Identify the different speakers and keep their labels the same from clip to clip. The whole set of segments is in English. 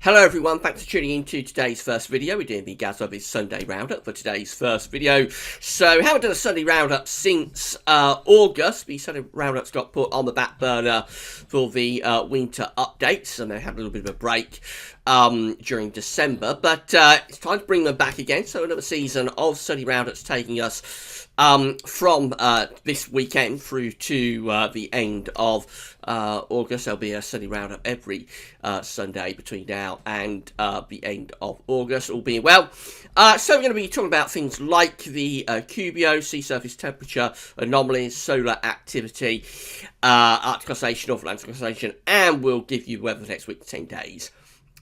Speaker 1: Hello everyone, thanks for tuning in to today's first video. We're doing the GWV Sunday Round-Up for today's first video. So, haven't done a Sunday Round-Up since August. The Sunday Round-Ups got put on the back burner for the winter updates, and they had a little bit of a break during December. But it's time to bring them back again. So, another season of Sunday Round-Ups taking us from this weekend through to the end of August. There'll be a Sunday Roundup every Sunday between now and the end of August, all being well. So we're going to be talking about things like the QBO, sea surface temperature, anomalies, solar activity, Arctic Oscillation, North Atlantic Oscillation, and we'll give you weather for the next week, 10 days.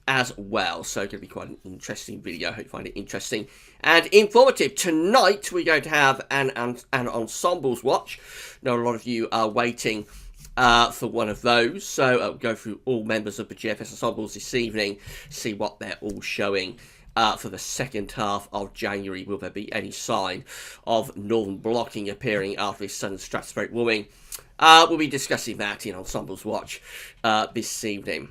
Speaker 1: As well, so it's going to be quite an interesting video. I hope you find it interesting and informative. Tonight we're going to have an ensembles watch. I know a lot of you are waiting for one of those, so I'll go through all members of the GFS ensembles this evening, see what they're all showing for the second half of January. Will there be any sign of northern blocking appearing after this sudden stratospheric warming? We'll be discussing that in ensembles watch this evening.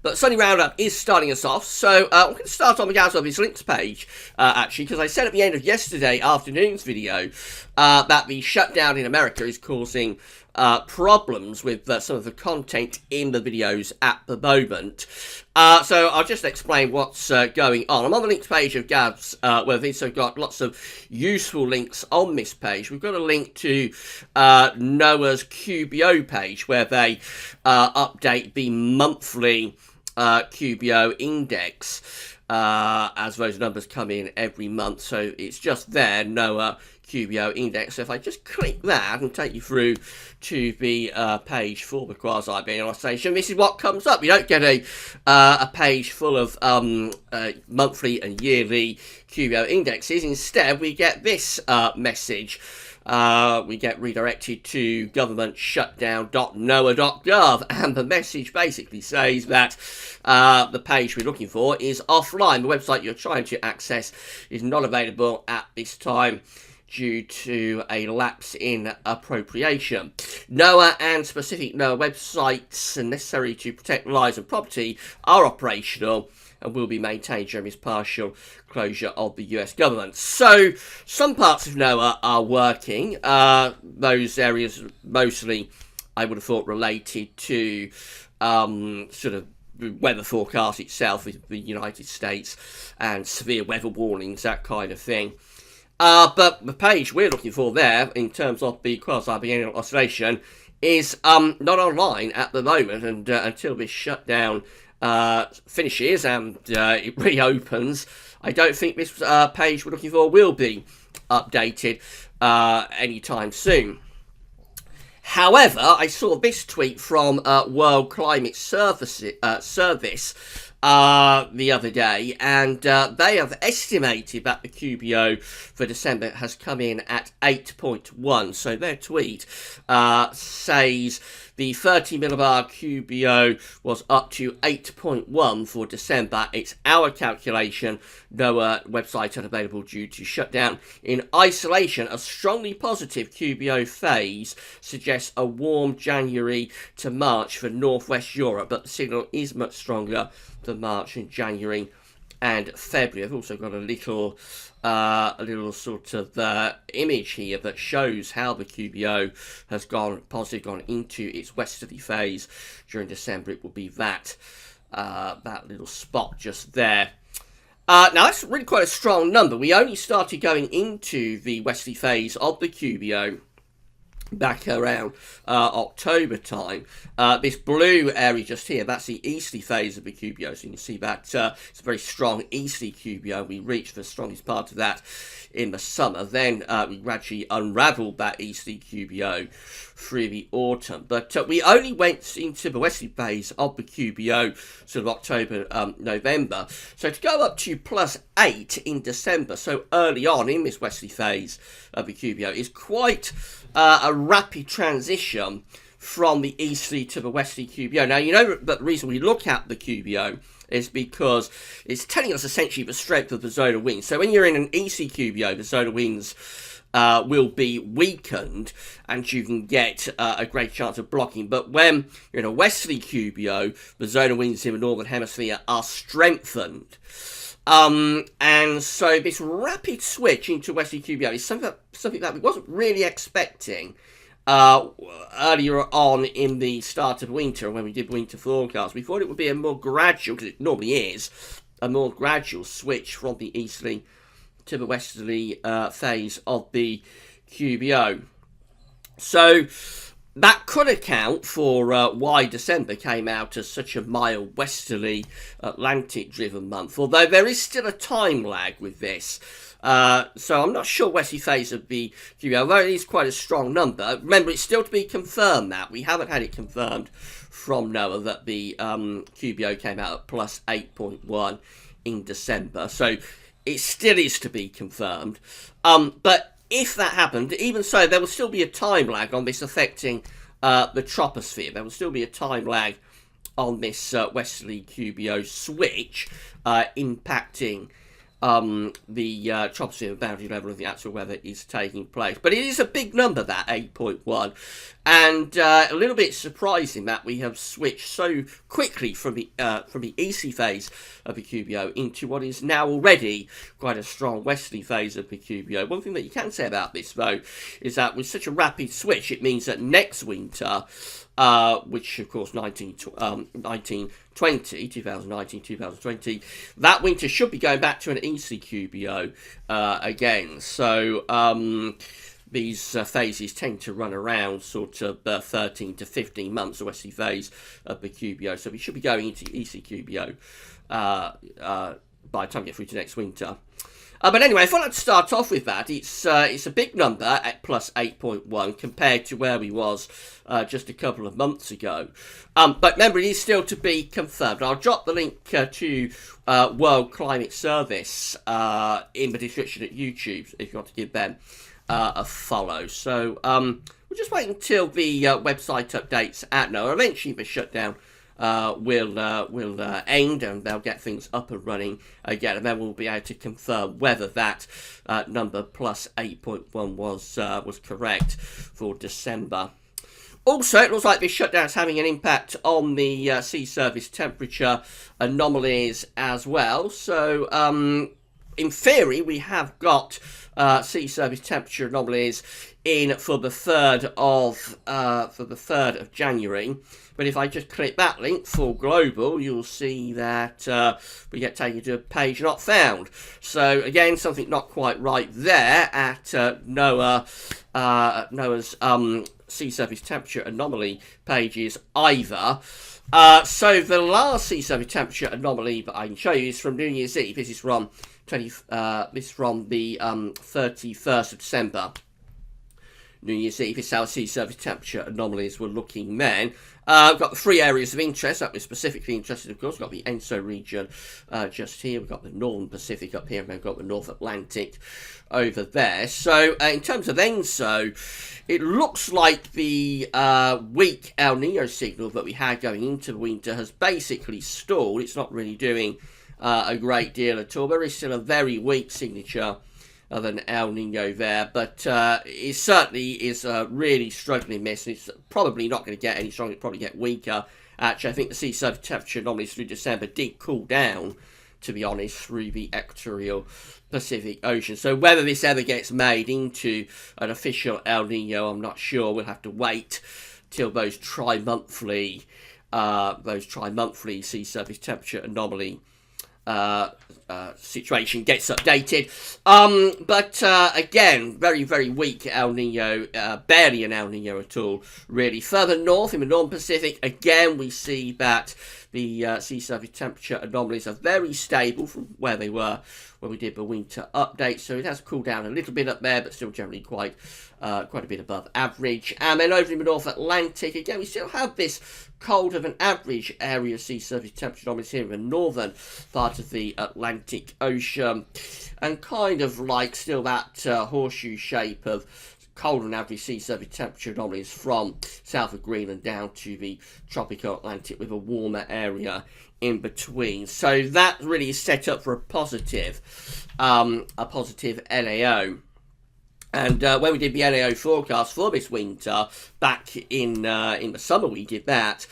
Speaker 1: But Sunday Roundup is starting us off, so I'm going to start on the GWV links page, actually, because I said at the end of yesterday afternoon's video that the shutdown in America is causing problems with some of the content in the videos at the moment. So I'll just explain what's going on. I'm on the links page of Gav's website, so I've got lots of useful links on this page. We've got a link to NOAA's QBO page, where they update the monthly QBO index as those numbers come in every month. So it's just there, NOAA QBO index. So if I just click that and take you through to the page for the quasi-biennial oscillation, this is what comes up. You don't get a page full of monthly and yearly QBO indexes. Instead, we get this message. We get redirected to government.shutdown.noaa.gov, and the message basically says that the page we're looking for is offline. The website you're trying to access is not available at this time due to a lapse in appropriation. NOAA and specific NOAA websites necessary to protect lives and property are operational and will be maintained during this partial closure of the US government. So, some parts of NOAA are working. Those areas mostly, I would have thought, related to sort of weather forecast itself with the United States and severe weather warnings, that kind of thing. But the page we're looking for there, in terms of the quasi-biennial oscillation, is not online at the moment, and until this shutdown finishes and it reopens, I don't think this page we're looking for will be updated anytime soon. However, I saw this tweet from World Climate Service the other day, and they have estimated that the QBO for December has come in at 8.1. So their tweet says the 30 millibar QBO was up to 8.1 for December. It's our calculation. NOAA website unavailable due to shutdown. In isolation, a strongly positive QBO phase suggests a warm January to March for Northwest Europe, but the signal is much stronger than March and January and February. I've also got a little sort of image here that shows how the QBO has gone into its westerly phase during December. It will be that little spot just there. Now that's really quite a strong number. We only started going into the westerly phase of the QBO back around October time. This blue area just here, that's the easterly phase of the QBO, so you can see that it's a very strong easterly QBO. We reached the strongest part of that in the summer, then we gradually unravelled that easterly QBO through the autumn, but we only went into the westerly phase of the QBO sort of October, November, so to go up to +8 in December, so early on in this westerly phase of the QBO, is quite a rapid transition from the easterly to the westerly QBO. Now, you know that the reason we look at the QBO is because it's telling us essentially the strength of the zonal winds. So when you're in an easterly QBO, the zonal winds will be weakened, and you can get a great chance of blocking. But when you're in a westerly QBO, the zonal winds in the northern hemisphere are strengthened. And so this rapid switch into westerly QBO is something that we wasn't really expecting earlier on in the start of winter, when we did winter forecast. We thought it would be a more gradual, because it normally is, a more gradual switch from the easterly to the westerly phase of the QBO. So that could account for why December came out as such a mild westerly Atlantic-driven month, although there is still a time lag with this. So I'm not sure westerly phase of the QBO, although it is quite a strong number. Remember, it's still to be confirmed that. We haven't had it confirmed from NOAA that the QBO came out at plus 8.1 in December. So it still is to be confirmed. But if that happened, even so, there will still be a time lag on this affecting the troposphere. There will still be a time lag on this westerly QBO switch impacting the troposphere boundary level of the actual weather is taking place. But it is a big number, that 8.1, and a little bit surprising that we have switched so quickly from the easterly phase of the QBO into what is now already quite a strong westerly phase of the QBO. One thing that you can say about this, though, is that with such a rapid switch, it means that next winter, which of course 2019, 2020, that winter should be going back to an easterly QBO again. So these phases tend to run around sort of 13 to 15 months, the westerly phase of the QBO. So we should be going into easterly QBO by the time we get through to next winter. But anyway, if I like to start off with that, it's a big number at plus 8.1 compared to where we was just a couple of months ago. But remember, it is still to be confirmed. I'll drop the link to World Climate Service in the description at YouTube if you want to give them a follow. So we'll just wait until the website updates at NOAA. Eventually the shutdown will end, and they'll get things up and running again, and then we'll be able to confirm whether that number plus 8.1 was correct for December. Also, it looks like this shutdown is having an impact on the sea surface temperature anomalies as well. So in theory, we have got sea surface temperature anomalies in for the 3rd of January. But if I just click that link for global, you'll see that we get taken to a page not found. So again, something not quite right there at NOAA's sea surface temperature anomaly pages either. So the last sea surface temperature anomaly that I can show you is from New Year's Eve. This is from the 31st of December. New Year's Eve. This is how sea surface temperature anomalies were looking then. We've got the 3 areas of interest that we're specifically interested, of course. We've got the ENSO region just here. We've got the Northern Pacific up here, and we've got the North Atlantic over there. So in terms of ENSO, it looks like the weak El Nino signal that we had going into the winter has basically stalled. It's not really doing a great deal at all. There is still a very weak signature of an El Nino there, but it certainly is really struggling this, and it's probably not going to get any stronger. It'll probably get weaker. Actually, I think the sea surface temperature anomalies through December did cool down, to be honest, through the equatorial Pacific Ocean. So whether this ever gets made into an official El Nino, I'm not sure. We'll have to wait till those tri-monthly sea surface temperature anomaly situation gets updated. But again, very, very weak El Nino, barely an El Nino at all, really. Further north in the Northern Pacific, again, we see that the sea surface temperature anomalies are very stable from where they were when we did the winter update. So it has cooled down a little bit up there, but still generally quite a bit above average. And then over in the North Atlantic, again, we still have this colder than average area of sea surface temperature anomalies here in the northern part of the Atlantic Ocean, and kind of like still that horseshoe shape of colder than average sea surface temperature anomalies from south of Greenland down to the tropical Atlantic, with a warmer area in between. So that really is set up for a positive NAO. And when we did the NAO forecast for this winter, back in the summer we did that,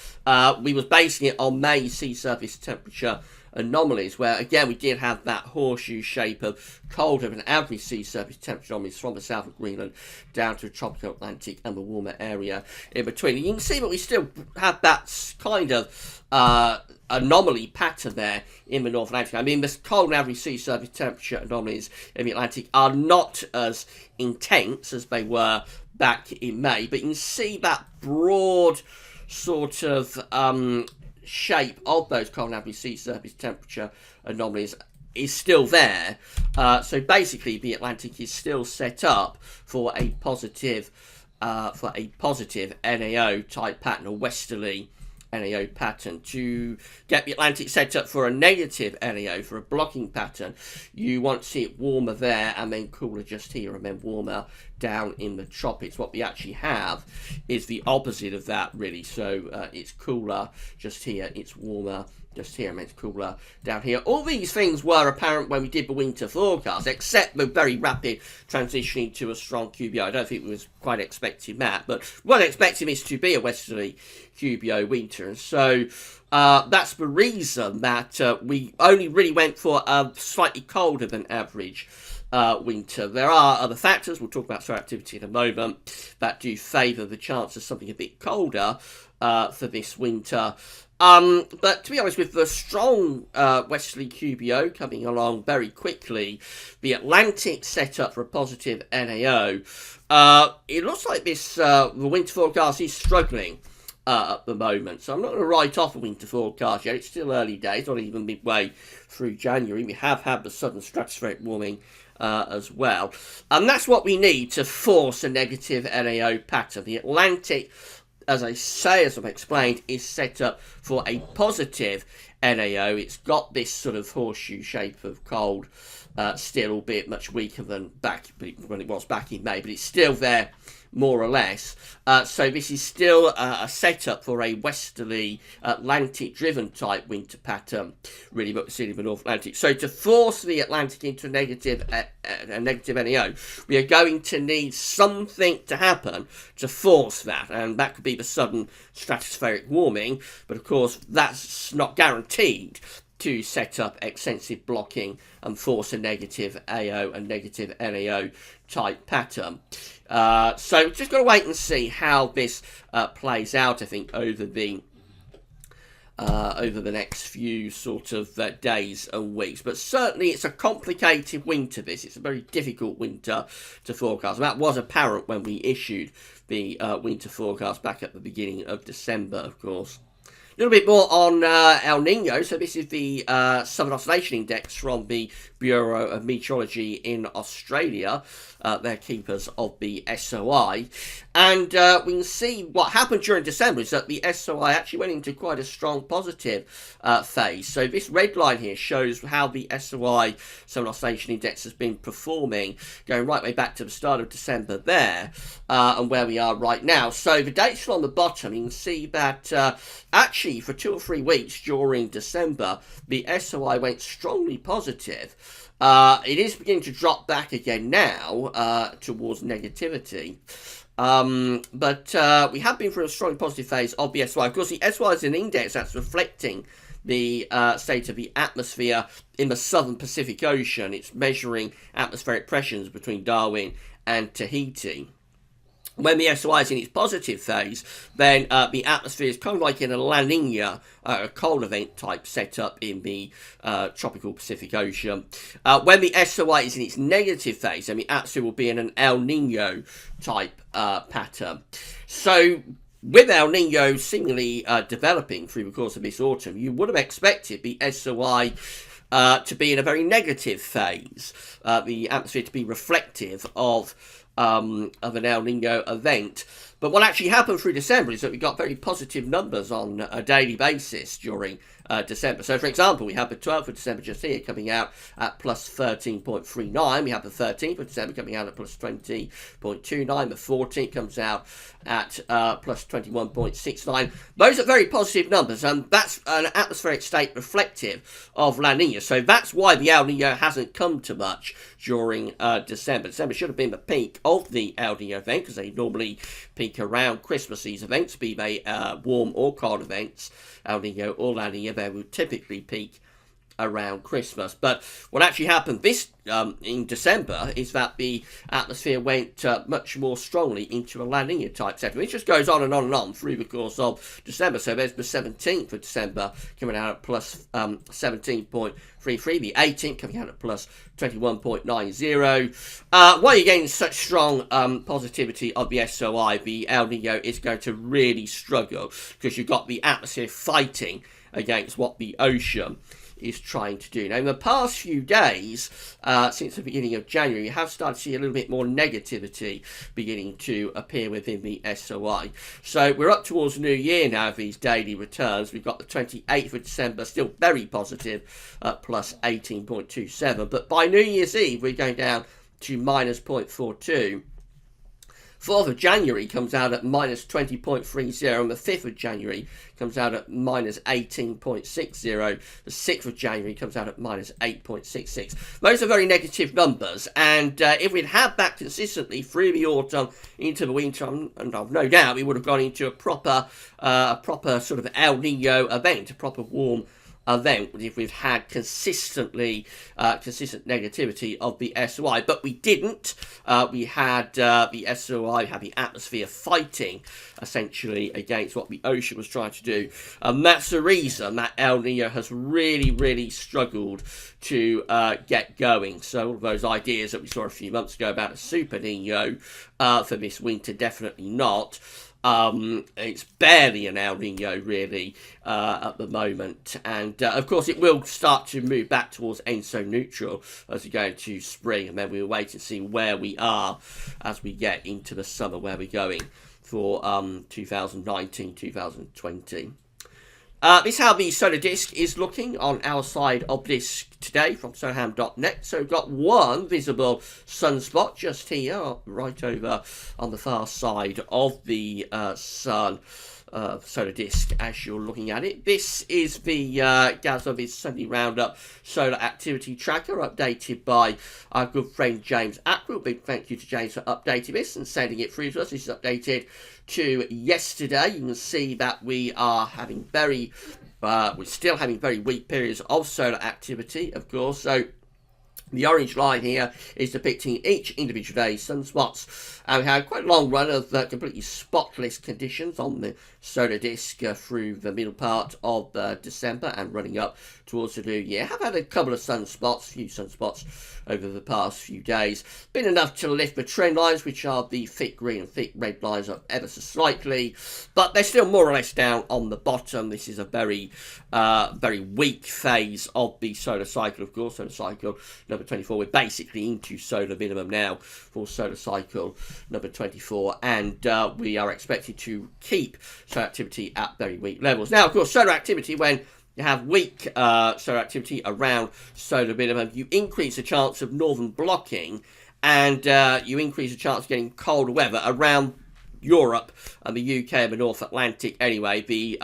Speaker 1: we was basing it on May sea surface temperature anomalies, where again we did have that horseshoe shape of colder than average sea surface temperature anomalies from the south of Greenland down to the tropical Atlantic and the warmer area in between. And you can see that we still have that kind of anomaly pattern there in the North Atlantic. I mean, the cold and average sea surface temperature anomalies in the Atlantic are not as intense as they were back in May, but you can see that broad sort of shape of those cold and average sea surface temperature anomalies is still there. So basically, the Atlantic is still set up for a positive NAO type pattern, a westerly NAO pattern. To get the Atlantic set up for a negative NAO, for a blocking pattern, you want to see it warmer there and then cooler just here and then warmer down in the tropics. What we actually have is the opposite of that, really. So it's cooler just here, it's warmer just here, and it's cooler down here. All these things were apparent when we did the winter forecast, except the very rapid transitioning to a strong QBO. I don't think we was quite expecting that, but we weren't expecting this to be a westerly QBO winter. And so that's the reason that we only really went for a slightly colder than average winter. There are other factors, we'll talk about solar activity in a moment, that do favour the chance of something a bit colder for this winter. But to be honest, with the strong westerly QBO coming along very quickly, the Atlantic set up for a positive NAO, it looks like this the winter forecast is struggling at the moment. So I'm not going to write off a winter forecast yet. It's still early days, not even midway through January. We have had the sudden stratospheric warming as well. And that's what we need to force a negative NAO pattern. The Atlantic, as I say, as I've explained, is set up for a positive NAO. It's got this sort of horseshoe shape of cold, still, albeit much weaker than back when it was back in May, but it's still there more or less. So this is still a setup for a westerly Atlantic-driven type winter pattern, really, but we're seeing in the North Atlantic. So to force the Atlantic into a negative NAO, we are going to need something to happen to force that, and that could be the sudden stratospheric warming, but of course that's not guaranteed to set up extensive blocking and force a negative AO and negative NAO type pattern. So just got to wait and see how this plays out, I think, over the next few sort of days and weeks. But certainly it's a complicated winter, this. It's a very difficult winter to forecast. And that was apparent when we issued the winter forecast back at the beginning of December, of course. A little bit more on El Nino. So this is the Southern Oscillation Index from the Bureau of Meteorology in Australia. They're keepers of the SOI. And we can see what happened during December is that the SOI actually went into quite a strong positive phase. So this red line here shows how the SOI, Southern Oscillation Index, has been performing, going right way back to the start of December there, and where we are right now. So the dates on the bottom, you can see that actually for 2 or 3 weeks during December, the SOI went strongly positive. It is beginning to drop back again now towards negativity. But we have been through a strongly positive phase of the SOI. Of course, the SOI is an index that's reflecting the state of the atmosphere in the southern Pacific Ocean. It's measuring atmospheric pressures between Darwin and Tahiti. When the SOI is in its positive phase, then the atmosphere is kind of like in a La Nina, a cold event type setup in the tropical Pacific Ocean. When the SOI is in its negative phase, then the atmosphere will be in an El Nino type pattern. So with El Nino seemingly developing through the course of this autumn, you would have expected the SOI to be in a very negative phase, the atmosphere to be reflective of an El Nino event. But what actually happened through December is that we got very positive numbers on a daily basis during December. So, for example, we have the 12th of December just here coming out at plus 13.39. We have the 13th of December coming out at plus 20.29. The 14th comes out at plus 21.69. Those are very positive numbers, and that's an atmospheric state reflective of La Nina. So that's why the El Nino hasn't come to much during December. December should have been the peak of the El Nino event, because they normally peak around Christmas. These events, be they warm or cold events, El Nino or La Nina, they will typically peak around Christmas. But what actually happened this in December is that the atmosphere went much more strongly into a La Nina type setting. It just goes on and on and on through the course of December. So there's the 17th of December coming out at plus 17.33, the 18th coming out at plus 21.90. While you're getting such strong positivity of the SOI, the El Nino is going to really struggle, because you've got the atmosphere fighting against what the ocean is trying to do. Now, in the past few days, since the beginning of January, you have started to see a little bit more negativity beginning to appear within the SOI. So we're up towards the new year now of these daily returns. We've got the 28th of December, still very positive, at plus 18.27. But by New Year's Eve, we're going down to minus 0.42. 4th of January comes out at minus 20.30, and the 5th of January comes out at minus 18.60. The 6th of January comes out at minus 8.66. Those are very negative numbers, and if we'd had that consistently through the autumn into the winter, and I've no doubt we would have gone into a proper sort of El Nino event, a proper warm event, if we've had consistent negativity of the SOI, but we didn't. We had the SOI, had the atmosphere fighting essentially against what the ocean was trying to do, and that's the reason that El Nino has really struggled to get going. So all of those ideas that we saw a few months ago about a super Nino for this winter, definitely not. It's barely an El Nino really at the moment, and of course it will start to move back towards ENSO neutral as we go into spring, and then we'll wait and see where we are as we get into the summer, where we're going for 2019-2020. This is how the solar disk is looking on our side of this today from solarham.net. So we've got one visible sunspot just here, right over on the far side of the sun. Solar disk as you're looking at it. This is the GWV Sunday Round-Up solar activity tracker, updated by our good friend James Atwell. Big thank you to James for updating this and sending it through to us. This is updated to yesterday. You can see that we are having we're still having very weak periods of solar activity, of course. So the orange line here is depicting each individual day's sunspots, and we had quite a long run of completely spotless conditions on the solar disk through the middle part of December and running up towards the new year. Have had a couple of few sunspots over the past few days. Been enough to lift the trend lines, which are the thick green and thick red lines, up ever so slightly, but they're still more or less down on the bottom. This is a very weak phase of the solar cycle, of course. Solar cycle number 24, we're basically into solar minimum now for solar cycle number 24, and we are expected to keep solar activity at very weak levels. Now, of course, solar activity, when you have weak solar activity around solar minimum, you increase the chance of northern blocking, and you increase the chance of getting colder weather around Europe and the UK and the North Atlantic. Anyway, the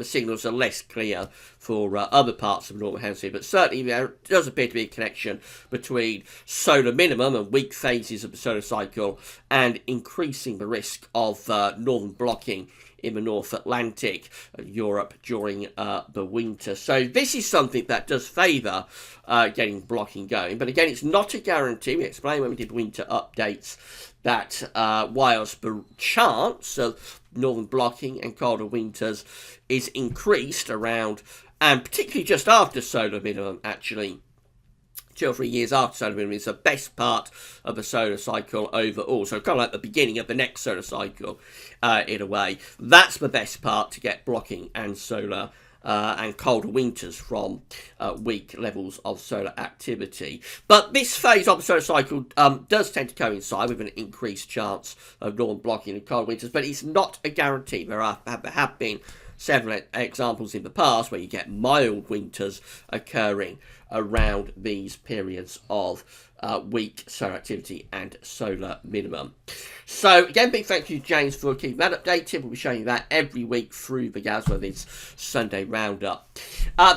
Speaker 1: signals are less clear for other parts of the Northern Hemisphere, but certainly there does appear to be a connection between solar minimum and weak phases of the solar cycle and increasing the risk of northern blocking in the North Atlantic and Europe during the winter. So this is something that does favour getting blocking going, but again, it's not a guarantee. We explained when we did winter updates that whilst the chance of northern blocking and colder winters is increased around, and particularly just after solar minimum, actually 2 or 3 years after solar minimum is the best part of the solar cycle overall. So kind of like the beginning of the next solar cycle, in a way. That's the best part to get blocking and solar and colder winters from weak levels of solar activity. But this phase of the solar cycle does tend to coincide with an increased chance of northern blocking and cold winters, but it's not a guarantee. There have been several examples in the past where you get mild winters occurring around these periods of weak solar activity and solar minimum. So again, big thank you, James, for keeping that updated. We'll be showing you that every week through the GWV Sunday Roundup.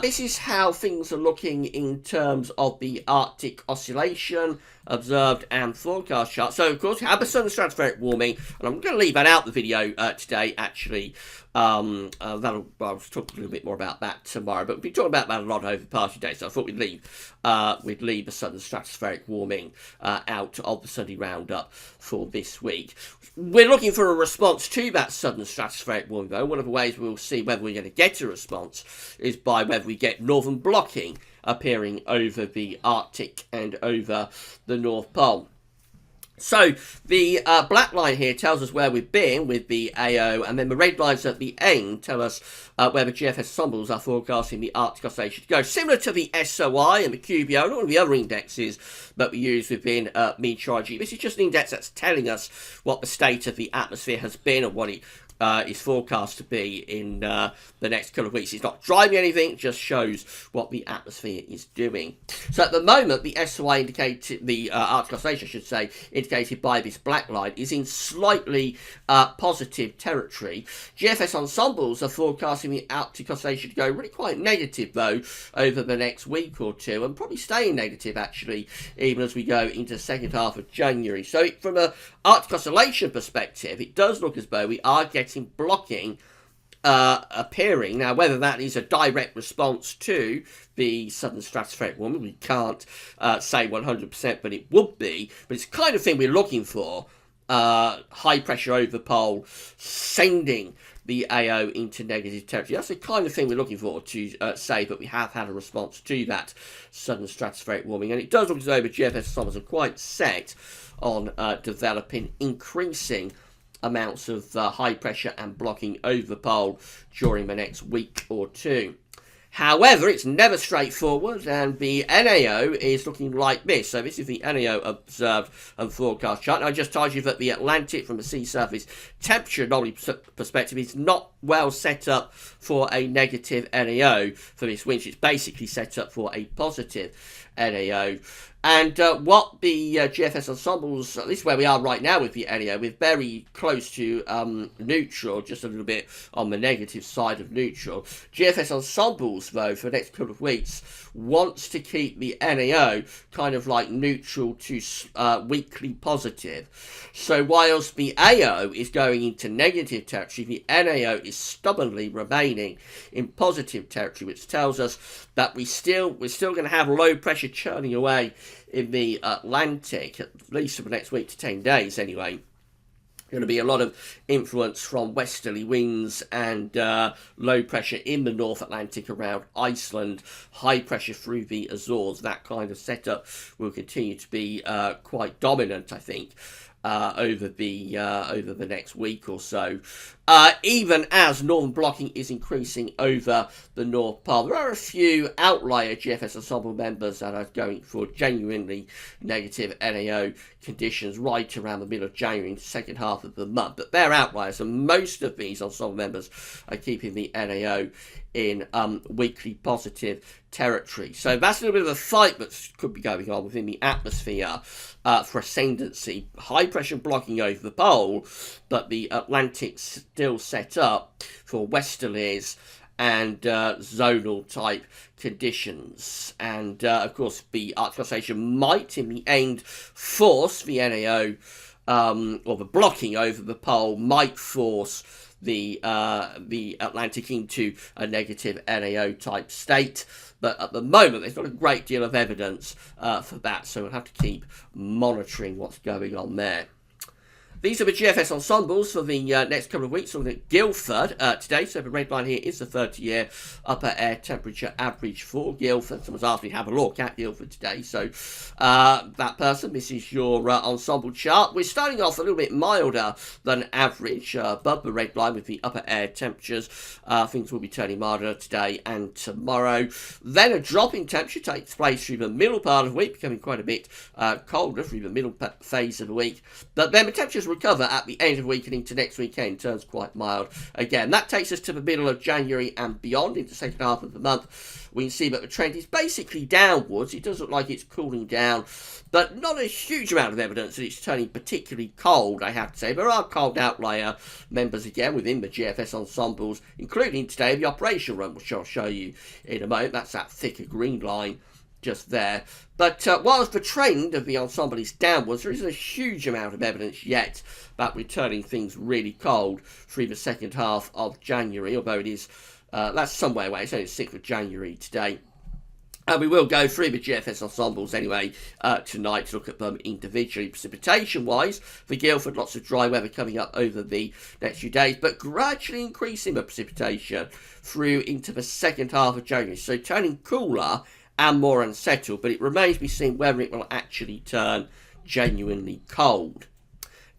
Speaker 1: This is how things are looking in terms of the Arctic oscillation observed and forecast chart. So of course we have the southern stratospheric warming, and I'm going to leave that out the video today actually. I'll talk a little bit more about that tomorrow, but we'll be talking about that a lot over the past few days, so I thought we'd leave the southern stratospheric warming out of the Sunday Roundup for this week. We're looking for a response to that southern stratospheric warming, though. One of the ways we'll see whether we're going to get a response is by whether we get northern blocking appearing over the Arctic and over the North Pole. So the black line here tells us where we've been with the AO, and then the red lines at the end tell us where the GFS ensembles are forecasting the Arctic oscillation to go. Similar to the SOI and the QBO and all of the other indexes that we use within meteorology. This is just an index that's telling us what the state of the atmosphere has been and what it is forecast to be in the next couple of weeks. It's not driving anything, it just shows what the atmosphere is doing. So at the moment, the SOI indicated, the Arctic oscillation, I should say, indicated by this black line, is in slightly positive territory. GFS ensembles are forecasting the Arctic oscillation to go really quite negative, though, over the next week or two, and probably staying negative, actually, even as we go into the second half of January. So from an Arctic oscillation perspective, it does look as though we are getting blocking appearing. Now, whether that is a direct response to the southern stratospheric warming, we can't say 100%, but it would be. But it's the kind of thing we're looking for. High pressure over the pole, sending the AO into negative territory. That's the kind of thing we're looking for to say that we have had a response to that southern stratospheric warming. And it does look as though the GFS ensembles are quite set on developing increasing amounts of high pressure and blocking over the pole during the next week or two. However, it's never straightforward, and the NAO is looking like this. So this is the NAO observed and forecast chart. And I just told you that the Atlantic, from a sea surface temperature anomaly perspective, is not well set up for a negative NAO for this winter. It's basically set up for a positive NAO. And what the GFS ensembles, this is where we are right now with the NAO, we're very close to neutral, just a little bit on the negative side of neutral. GFS ensembles, though, for the next couple of weeks, wants to keep the NAO kind of like neutral to weakly positive. So whilst the AO is going into negative territory, the NAO is stubbornly remaining in positive territory, which tells us that we're still going to have low pressure churning away in the Atlantic, at least for the next week to 10 days anyway. Going to be a lot of influence from westerly winds and low pressure in the North Atlantic around Iceland, high pressure through the Azores. That kind of setup will continue to be quite dominant, I think, over the next week or so. Even as northern blocking is increasing over the North Pole. There are a few outlier GFS ensemble members that are going for genuinely negative NAO conditions right around the middle of January, second half of the month. But they're outliers, and most of these ensemble members are keeping the NAO in weekly positive territory. So that's a little bit of a fight that could be going on within the atmosphere for ascendancy. High pressure blocking over the pole, but the Atlantic still set up for westerlies and zonal type conditions. And of course the Arctic oscillation might in the end force the NAO, or the blocking over the pole might force the Atlantic into a negative NAO type state. But at the moment, there's not a great deal of evidence for that, so we'll have to keep monitoring what's going on there. These are the GFS ensembles for the next couple of weeks. Looking at Guildford today. So the red line here is the 30-year upper air temperature average for Guildford. Someone's asked me to have a look at Guildford today. So that person, this is your ensemble chart. We're starting off a little bit milder than average above the red line with the upper air temperatures. Things will be turning milder today and tomorrow. Then a drop in temperature takes place through the middle part of the week, becoming quite a bit colder through the middle phase of the week. But then the temperatures recover at the end of the week and into next weekend. Turns quite mild again. That takes us to the middle of January and beyond, into the second half of the month. We can see that the trend is basically downwards. It does look like it's cooling down, but not a huge amount of evidence that it's turning particularly cold, I have to say. There are cold outlier members again within the GFS ensembles, including today the operational run, which I'll show you in a moment. That's that thicker green line just there. But whilst the trend of the ensemble is downwards, there isn't a huge amount of evidence yet about returning things really cold through the second half of January, although it is, that's some way away. It's only the 6th of January today. And we will go through the GFS ensembles anyway tonight to look at them individually. Precipitation-wise, for Guildford, lots of dry weather coming up over the next few days, but gradually increasing the precipitation through into the second half of January. So turning cooler and more unsettled, but it remains to be seen whether it will actually turn genuinely cold.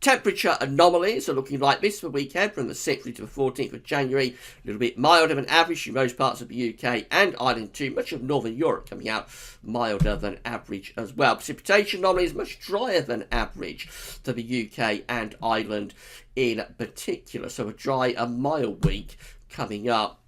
Speaker 1: Temperature anomalies are looking like this for the weekend from the 6th to the 14th of January. A little bit milder than average in most parts of the UK and Ireland too. Much of Northern Europe coming out milder than average as well. Precipitation anomalies much drier than average for the UK and Ireland in particular. So a dry and mild week coming up.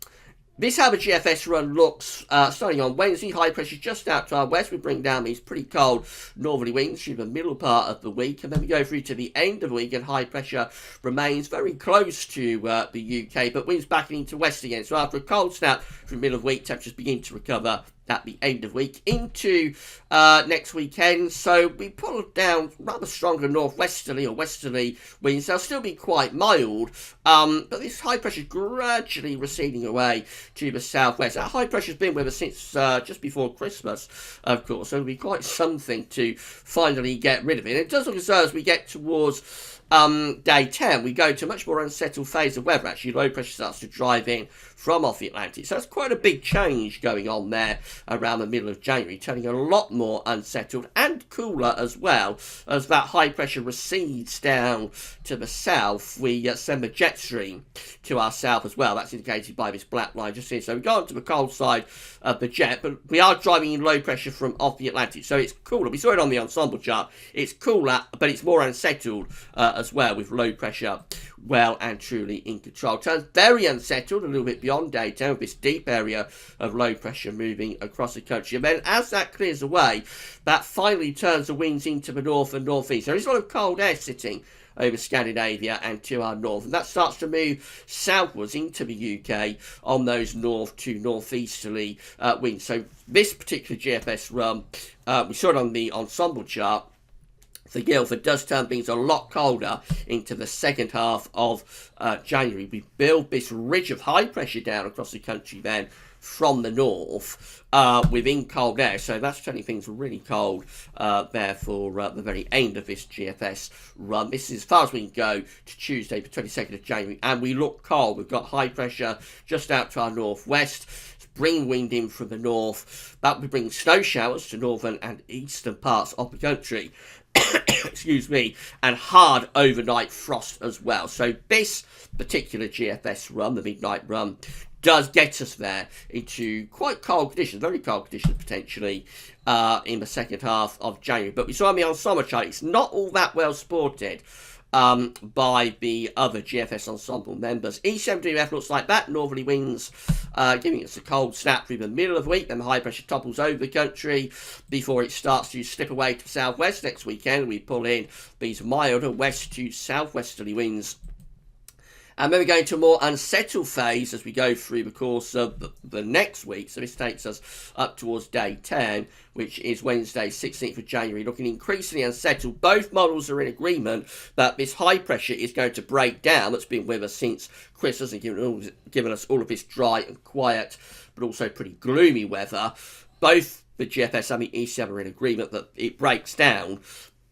Speaker 1: This is how the GFS run looks starting on Wednesday. High pressure just out to our west. We bring down these pretty cold northerly winds through the middle part of the week. And then we go through to the end of the week and high pressure remains very close to the UK. But winds backing into west again. So after a cold snap through the middle of the week, temperatures begin to recover at the end of the week into next weekend. So we pull down rather stronger northwesterly or westerly winds. They'll still be quite mild, but this high pressure is gradually receding away to the southwest. That high pressure has been with us since just before Christmas, of course, so it'll be quite something to finally get rid of it. And it does look as though as we get towards day 10, we go to a much more unsettled phase of weather. Actually, low pressure starts to drive in from off the Atlantic. So that's quite a big change going on there around the middle of January, turning a lot more unsettled and cooler as well. As that high pressure recedes down to the south, we send the jet stream to our south as well. That's indicated by this black line just here. So we go on to the cold side of the jet, but we are driving in low pressure from off the Atlantic. So it's cooler. We saw it on the ensemble chart. It's cooler, but it's more unsettled as well, with low pressure well and truly in control. Turns very unsettled a little bit beyond day 10 with this deep area of low pressure moving across the country. And then as that clears away, that finally turns the winds into the north and northeast. There is a lot of cold air sitting over Scandinavia and to our north, and that starts to move southwards into the UK on those north to northeasterly winds. So this particular GFS run, we saw it on the ensemble chart, for Guildford does turn things a lot colder into the second half of January. We build this ridge of high pressure down across the country then from the north within cold air. So that's turning things really cold there for the very end of this GFS run. This is as far as we can go to Tuesday, the 22nd of January, and we look cold. We've got high pressure just out to our northwest. Bring wind in from the north. That will bring snow showers to northern and eastern parts of the country. Excuse me, and hard overnight frost as well. So this particular GFS run, the midnight run, does get us there into quite cold conditions, very cold conditions potentially in the second half of January. But we saw on the ensemble chart, it's not all that well supported by the other GFS ensemble members. E7WF looks like that, northerly winds giving us a cold snap through the middle of the week, then the high pressure topples over the country before it starts to slip away to the southwest. Next weekend we pull in these milder west to southwesterly winds. And then we go into a more unsettled phase as we go through the course of the next week. So this takes us up towards day 10, which is Wednesday, 16th of January, looking increasingly unsettled. Both models are in agreement that this high pressure is going to break down. That's been with us since Christmas and given us all of this dry and quiet, but also pretty gloomy weather. Both the GFS and the E7 are in agreement that it breaks down.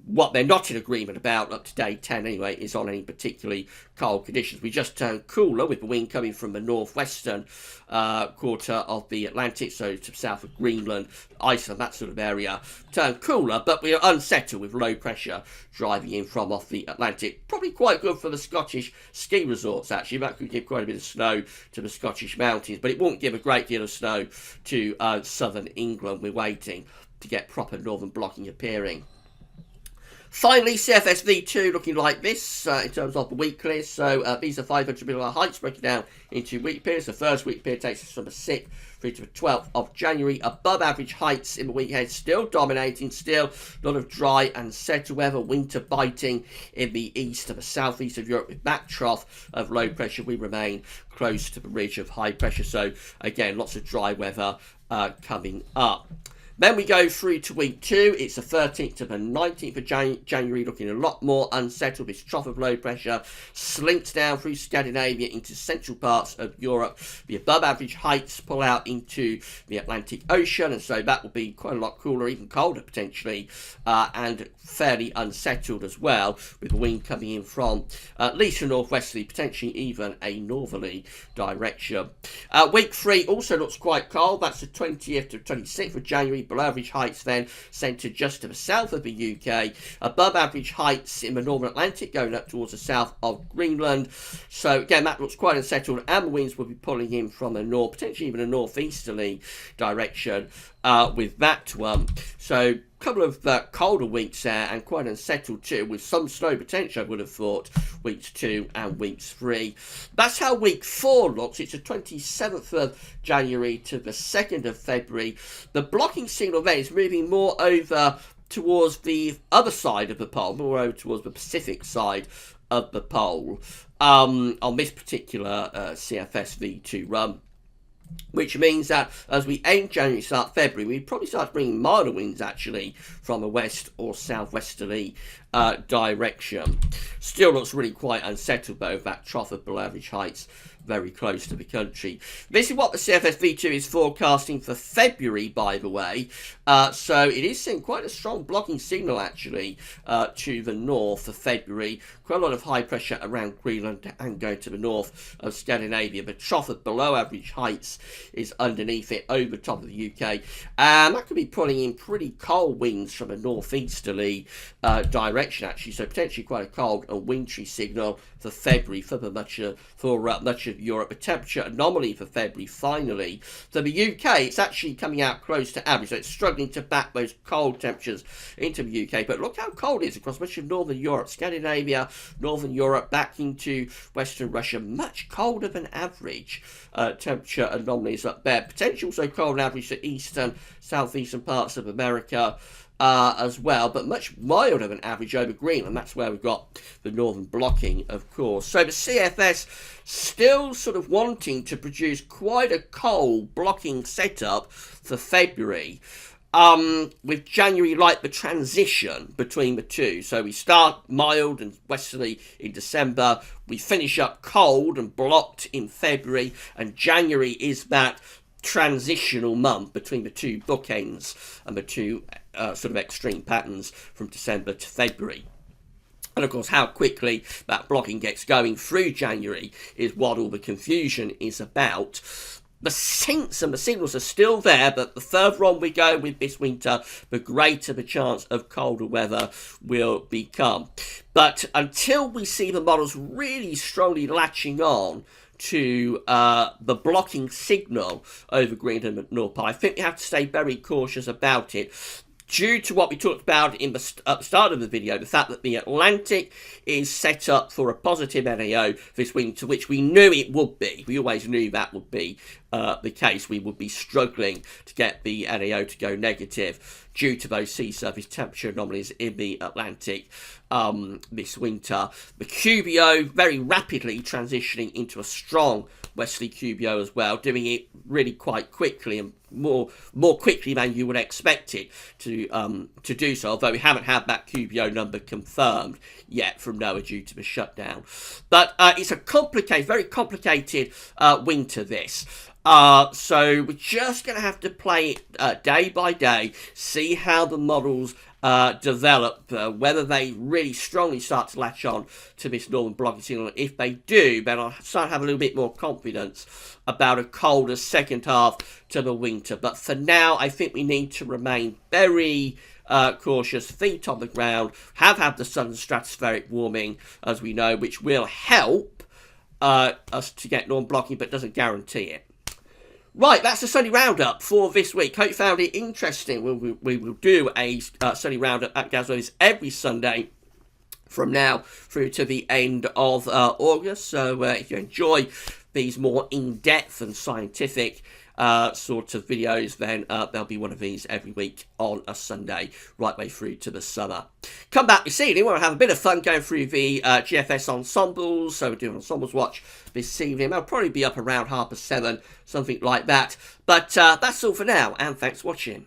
Speaker 1: What they're not in agreement about, up to day 10 anyway, is on any particularly cold conditions. We just turned cooler with the wind coming from the northwestern quarter of the Atlantic, so to south of Greenland, Iceland, that sort of area. Turned cooler, but we are unsettled with low pressure driving in from off the Atlantic. Probably quite good for the Scottish ski resorts, actually. That could give quite a bit of snow to the Scottish mountains, but it won't give a great deal of snow to southern England. We're waiting to get proper northern blocking appearing. Finally, CFS V2 looking like this in terms of the weeklies. So these are 500 millimeter heights broken down into week periods. The first week period takes us from the 6th through to the 12th of January. Above average heights in the week ahead, still dominating, still a lot of dry and settled weather. Winter biting in the east and the southeast of Europe with back trough of low pressure. We remain close to the ridge of high pressure. So again, lots of dry weather coming up. Then we go through to week 2. It's the 13th to the 19th of January, looking a lot more unsettled. This trough of low pressure slinks down through Scandinavia into central parts of Europe. The above average heights pull out into the Atlantic Ocean, and so that will be quite a lot cooler, even colder potentially, and fairly unsettled as well, with the wind coming in from at least a northwesterly, potentially even a northerly direction. Week 3 also looks quite cold. That's the 20th to 26th of January. Below average heights then centred just to the south of the UK. Above average heights in the Northern Atlantic going up towards the south of Greenland. So again, that looks quite unsettled, and the winds will be pulling in from a north, potentially even a northeasterly direction with that one. So a couple of colder weeks there, and quite unsettled too, with some snow potential, I would have thought, weeks 2 and weeks 3. That's how week 4 looks. It's the 27th of January to the 2nd of February. The blocking signal there is moving more over towards the other side of the pole, more over towards the Pacific side of the pole, on this particular CFS V2 run. Which means that as we end January, start February, we probably start bringing milder winds actually from a west or southwesterly direction. Still looks really quite unsettled though, that trough of below average heights very close to the country. This is what the CFS V2 is forecasting for February, by the way. So it is seeing quite a strong blocking signal actually to the north for February. Quite a lot of high pressure around Greenland and going to the north of Scandinavia. The trough of below average heights is underneath it, over top of the UK. And that could be pulling in pretty cold winds from a northeasterly direction actually. So potentially quite a cold and wintry signal for February for much of Europe. A temperature anomaly for February finally. So the UK, it's actually coming out close to average. So it's struggling to back those cold temperatures into the UK. But look how cold it is across much of Northern Europe, Scandinavia, Northern Europe, back into Western Russia. Much colder than average temperature anomalies up there. Potential also cold average to eastern, southeastern parts of America. As well, but much milder than average over Greenland. That's where we've got the northern blocking, of course. So the CFS still sort of wanting to produce quite a cold blocking setup for February, with January like the transition between the two. So we start mild and westerly in December, we finish up cold and blocked in February, and January is that transitional month between the two bookends and the two sort of extreme patterns from December to February. And of course, how quickly that blocking gets going through January is what all the confusion is about. The hints and the signals are still there, but the further on we go with this winter, the greater the chance of colder weather will become. But until we see the models really strongly latching on to the blocking signal over Greenland and North Pole, I think we have to stay very cautious about it. Due to what we talked about in the start of the video, the fact that the Atlantic is set up for a positive NAO this winter, which we knew it would be. We always knew that would be the case. We would be struggling to get the NAO to go negative due to those sea surface temperature anomalies in the Atlantic this winter. The QBO very rapidly transitioning into a strong westerly QBO as well, doing it really quite quickly and more quickly than you would expect it to do so, although we haven't had that QBO number confirmed yet from NOAA due to the shutdown. But it's a very complicated winter this. So we're just going to have to play it day by day, see how the models develop, whether they really strongly start to latch on to this northern blocking signal. If they do, then I'll start to have a little bit more confidence about a colder second half to the winter. But for now, I think we need to remain very cautious, feet on the ground, have had the southern stratospheric warming, as we know, which will help us to get northern blocking, but doesn't guarantee it. Right, that's the Sunday Roundup for this week. Hope you found it interesting. We will do a Sunday Roundup at GWV's every Sunday from now through to the end of August. So if you enjoy these more in-depth and scientific sort of videos, then there'll be one of these every week on a Sunday right way through to the summer. Come back this evening, we'll have a bit of fun going through the GFS ensembles. So we're doing ensembles watch this evening. I'll probably be up around 7:30, something like that. But that's all for now, and thanks for watching.